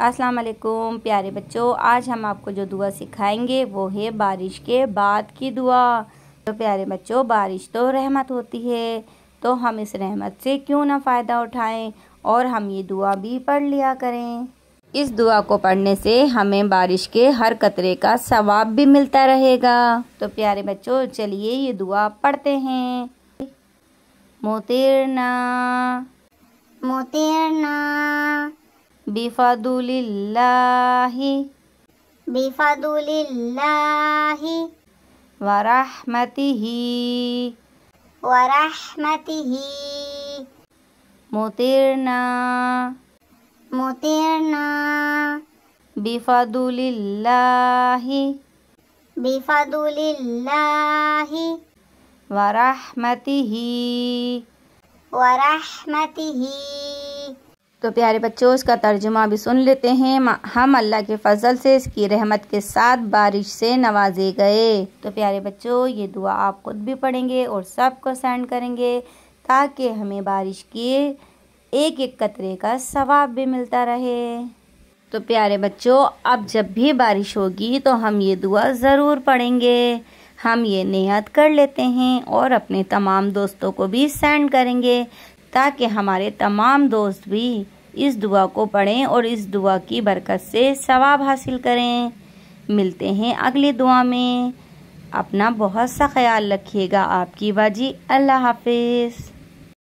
अस्सलाम वालेकुम प्यारे बच्चों, आज हम आपको जो दुआ सिखाएंगे वो है बारिश के बाद की दुआ। तो प्यारे बच्चों, बारिश तो रहमत होती है, तो हम इस रहमत से क्यों ना फ़ायदा उठाएं और हम ये दुआ भी पढ़ लिया करें। इस दुआ को पढ़ने से हमें बारिश के हर कतरे का सवाब भी मिलता रहेगा। तो प्यारे बच्चों, चलिए ये दुआ पढ़ते हैं। मोतिरना मोतिरना बिफदुलिल्लाहि बिफदुलिल्लाहि वरहमतिही वरहमतिही मोतिरना मोतिरना बिफदुलिल्लाहि बिफदुलिल्लाहि वरहमतिही। वरहमतिही। तो प्यारे बच्चों, इसका तर्जुमा भी सुन लेते हैं। हम अल्लाह के फजल से इसकी रहमत के साथ बारिश से नवाजे गए। तो प्यारे बच्चों, ये दुआ आप खुद भी पढ़ेंगे और सबको सेंड करेंगे ताकि हमें बारिश के एक एक कतरे का सवाब भी मिलता रहे। तो प्यारे बच्चों, अब जब भी बारिश होगी तो हम ये दुआ ज़रूर पढ़ेंगे। हम ये नियत कर लेते हैं और अपने तमाम दोस्तों को भी सेंड करेंगे ताकि हमारे तमाम दोस्त भी इस दुआ को पढ़ें और इस दुआ की बरकत से सवाब हासिल करें। मिलते हैं अगली दुआ में। अपना बहुत सा ख्याल रखिएगा। आपकी बाजी। अल्लाह हाफिज़।